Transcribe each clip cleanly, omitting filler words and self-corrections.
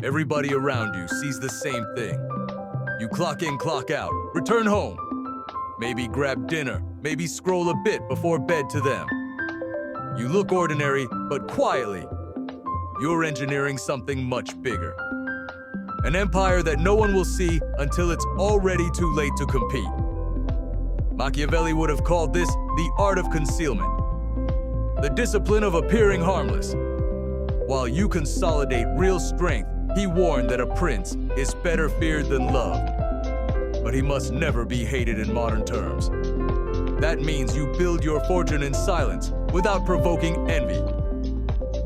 Everybody around you sees the same thing. You clock in, clock out, return home. Maybe grab dinner, maybe scroll a bit before bed to them. You look ordinary, but quietly, you're engineering something much bigger. An empire that no one will see until it's already too late to compete. Machiavelli would have called this the art of concealment, the discipline of appearing harmless. While you consolidate real strength, he warned that a prince is better feared than loved. But he must never be hated in modern terms. That means you build your fortune in silence, without provoking envy.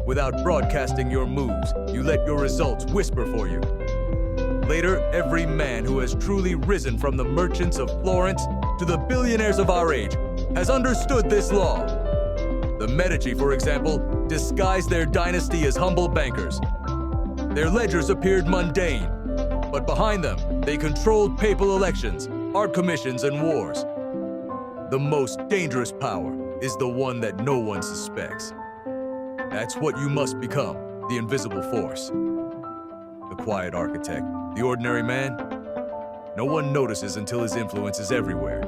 Without broadcasting your moves, you let your results whisper for you. Later, every man who has truly risen from the merchants of Florence to the billionaires of our age has understood this law. The Medici, for example, disguised their dynasty as humble bankers. Their ledgers appeared mundane, but behind them, they controlled papal elections, art commissions, and wars. The most dangerous power is the one that no one suspects. That's what you must become, the invisible force. The quiet architect, the ordinary man, no one notices until his influence is everywhere.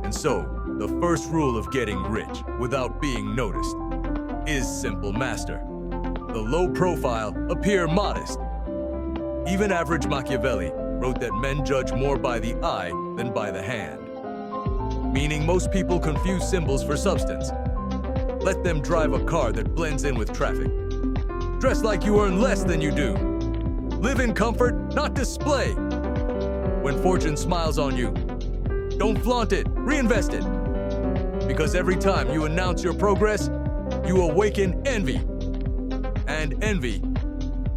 And so, the first rule of getting rich without being noticed is simple master. The low profile, appear modest. Even average Machiavelli wrote that men judge more by the eye than by the hand. Meaning most people confuse symbols for substance. Let them drive a car that blends in with traffic. Dress like you earn less than you do. Live in comfort, not display. When fortune smiles on you, don't flaunt it, reinvest it. Because every time you announce your progress, you awaken envy. And envy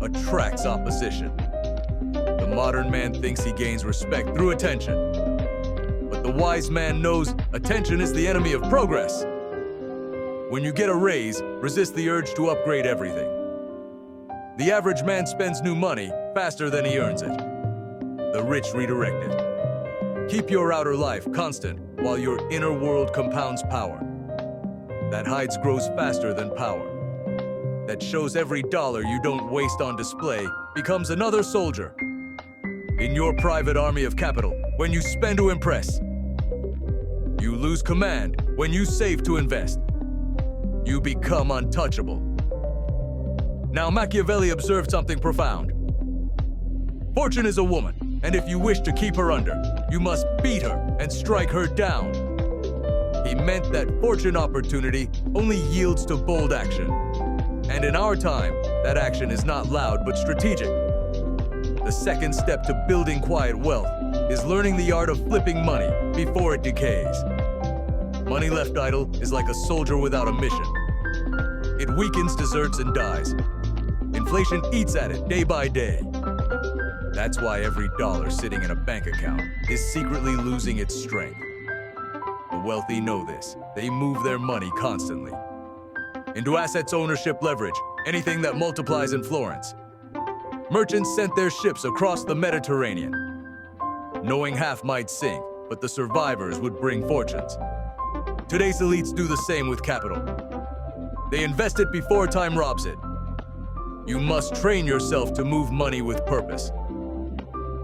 attracts opposition. The modern man thinks he gains respect through attention. But the wise man knows attention is the enemy of progress. When you get a raise, resist the urge to upgrade everything. The average man spends new money faster than he earns it. The rich redirect it. Keep your outer life constant while your inner world compounds power. That hides grows faster than power. That shows every dollar you don't waste on display becomes another soldier. In your private army of capital, when you spend to impress. You lose command when you save to invest. You become untouchable. Now Machiavelli observed something profound. Fortune is a woman, and if you wish to keep her under, you must beat her and strike her down. He meant that fortune opportunity only yields to bold action. And in our time, that action is not loud but strategic. The second step to building quiet wealth is learning the art of flipping money before it decays. Money left idle is like a soldier without a mission. It weakens, deserts, and dies. Inflation eats at it day by day. That's why every dollar sitting in a bank account is secretly losing its strength. The wealthy know this. They move their money constantly. Into assets, ownership, leverage, anything that multiplies in Florence. Merchants sent their ships across the Mediterranean, knowing half might sink, but the survivors would bring fortunes. Today's elites do the same with capital. They invest it before time robs it. You must train yourself to move money with purpose.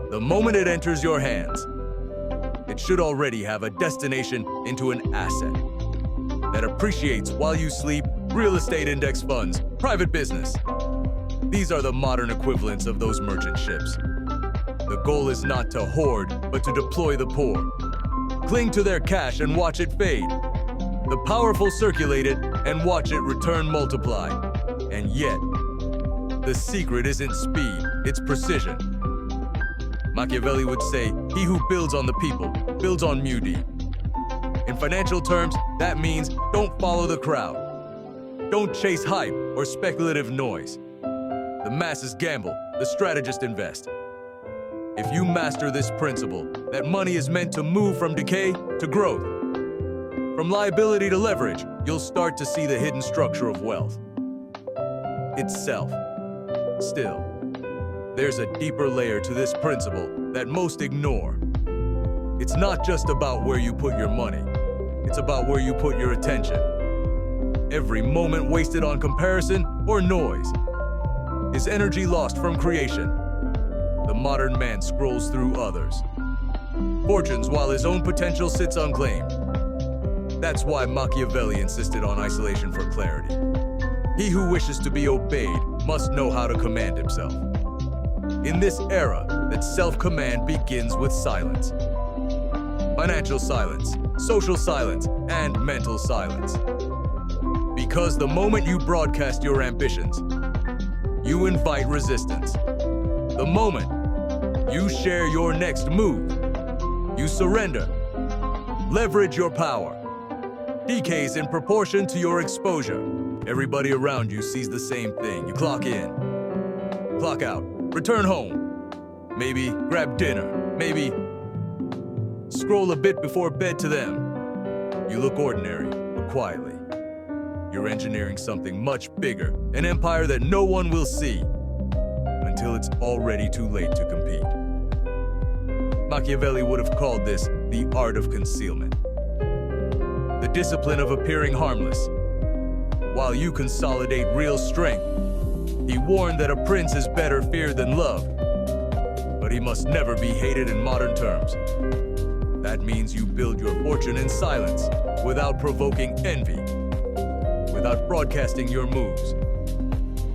The moment it enters your hands, it should already have a destination into an asset that appreciates while you sleep, real estate index funds, private business. These are the modern equivalents of those merchant ships. The goal is not to hoard, but to deploy the poor. Cling to their cash and watch it fade. The powerful circulate it and watch it return multiply. And yet, the secret isn't speed, it's precision. Machiavelli would say, he who builds on the people, builds on mudi. In financial terms, that means don't follow the crowd. Don't chase hype or speculative noise. The masses gamble, the strategists invest. If you master this principle, that money is meant to move from decay to growth, from liability to leverage, you'll start to see the hidden structure of wealth. It's self. Still, there's a deeper layer to this principle that most ignore. It's not just about where you put your money. It's about where you put your attention. Every moment wasted on comparison or noise his energy lost from creation. The modern man scrolls through others' fortunes while his own potential sits unclaimed. That's why Machiavelli insisted on isolation for clarity. He who wishes to be obeyed must know how to command himself. In this era, that self-command begins with silence. Financial silence, social silence, and mental silence. Because the moment you broadcast your ambitions, you invite resistance. The moment you share your next move, you surrender. Leverage your power. Decays in proportion to your exposure. Everybody around you sees the same thing. You clock in, clock out, return home. Maybe grab dinner, maybe scroll a bit before bed to them. You look ordinary, but quietly. You're engineering something much bigger, an empire that no one will see until it's already too late to compete. Machiavelli would have called this the art of concealment. The discipline of appearing harmless. While you consolidate real strength, he warned that a prince is better feared than loved, but he must never be hated in modern terms. That means you build your fortune in silence, without provoking envy, without broadcasting your moves.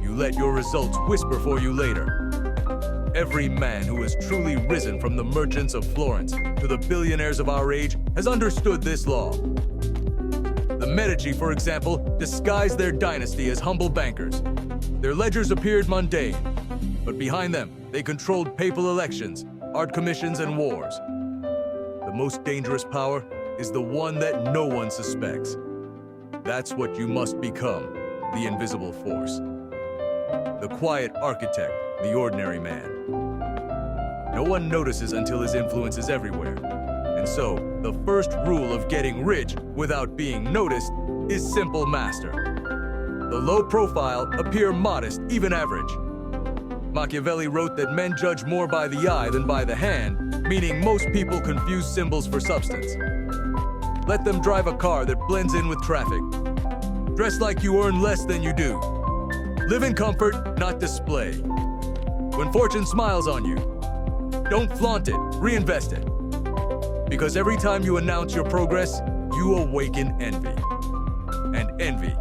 You let your results whisper for you later. Every man who has truly risen from the merchants of Florence to the billionaires of our age has understood this law. The Medici, for example, disguised their dynasty as humble bankers. Their ledgers appeared mundane, but behind them, they controlled papal elections, art commissions, and wars. The most dangerous power is the one that no one suspects. That's what you must become, the invisible force. The quiet architect, the ordinary man. No one notices until his influence is everywhere. And so, the first rule of getting rich without being noticed is simple master. The low profile appear modest, even average. Machiavelli wrote that men judge more by the eye than by the hand, meaning most people confuse symbols for substance. Let them drive a car that blends in with traffic. Dress like you earn less than you do. Live in comfort, not display. When fortune smiles on you, don't flaunt it, reinvest it. Because every time you announce your progress, you awaken envy. And envy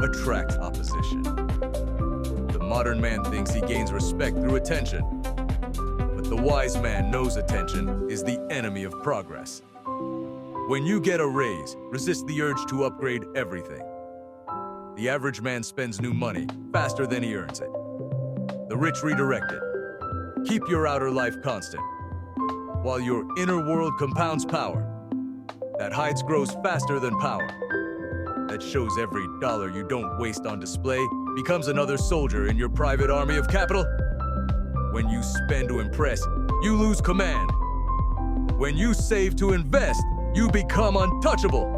attracts opposition. The modern man thinks he gains respect through attention. But the wise man knows attention is the enemy of progress. When you get a raise, resist the urge to upgrade everything. The average man spends new money faster than he earns it. The rich redirect it. Keep your outer life constant, while your inner world compounds power. That heights grows faster than power. That shows every dollar you don't waste on display becomes another soldier in your private army of capital. When you spend to impress, you lose command. When you save to invest, you become untouchable.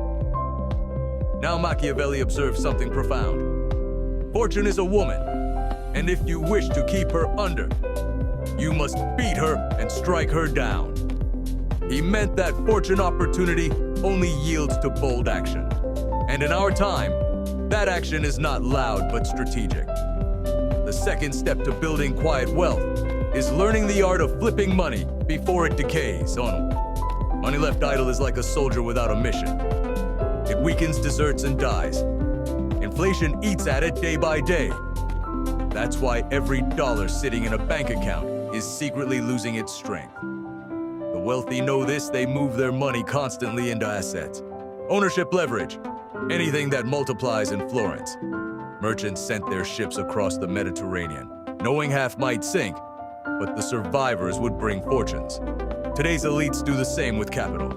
Now Machiavelli observes something profound. Fortune is a woman, and if you wish to keep her under, you must beat her and strike her down. He meant that fortune opportunity only yields to bold action. And in our time, that action is not loud but strategic. The second step to building quiet wealth is learning the art of flipping money before it decays. Money left idle is like a soldier without a mission. It weakens, deserts, and dies. Inflation eats at it day by day. That's why every dollar sitting in a bank account is secretly losing its strength. The wealthy know this, they move their money constantly into assets. Ownership leverage, anything that multiplies in Florence. Merchants sent their ships across the Mediterranean, knowing half might sink, but the survivors would bring fortunes. Today's elites do the same with capital.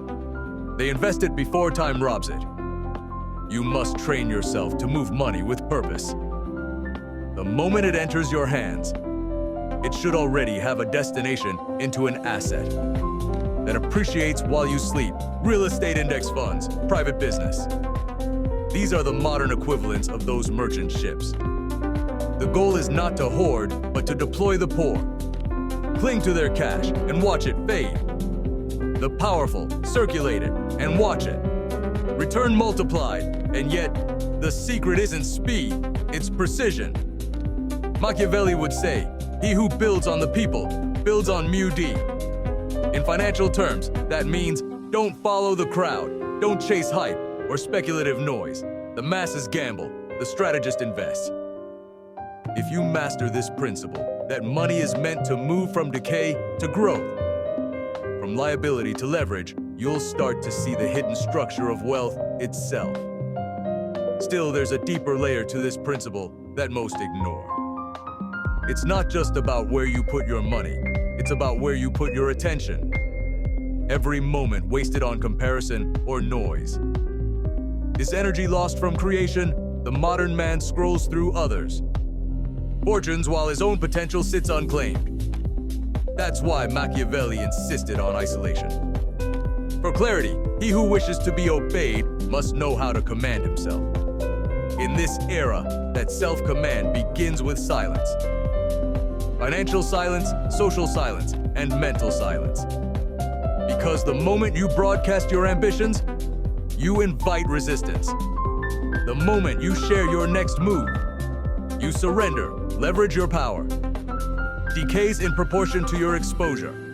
They invest it before time robs it. You must train yourself to move money with purpose. The moment it enters your hands, it should already have a destination into an asset that appreciates while you sleep. Real estate index funds, private business. These are the modern equivalents of those merchant ships. The goal is not to hoard, but to deploy the poor. Cling to their cash and watch it fade. The powerful, circulate it and watch it. Return multiplied, and yet the secret isn't speed, it's precision. Machiavelli would say, "He who builds on the people, builds on mu-d." In financial terms, that means don't follow the crowd, don't chase hype or speculative noise. The masses gamble, the strategist invests. If you master this principle, that money is meant to move from decay to growth, from liability to leverage, you'll start to see the hidden structure of wealth itself. Still, there's a deeper layer to this principle that most ignore. It's not just about where you put your money, it's about where you put your attention. Every moment wasted on comparison or noise is energy lost from creation. The modern man scrolls through others' fortunes while his own potential sits unclaimed. That's why Machiavelli insisted on isolation. For clarity, he who wishes to be obeyed must know how to command himself. In this era, that self-command begins with silence. Financial silence, social silence, and mental silence. Because the moment you broadcast your ambitions, you invite resistance. The moment you share your next move, you surrender, leverage your power. Decays in proportion to your exposure.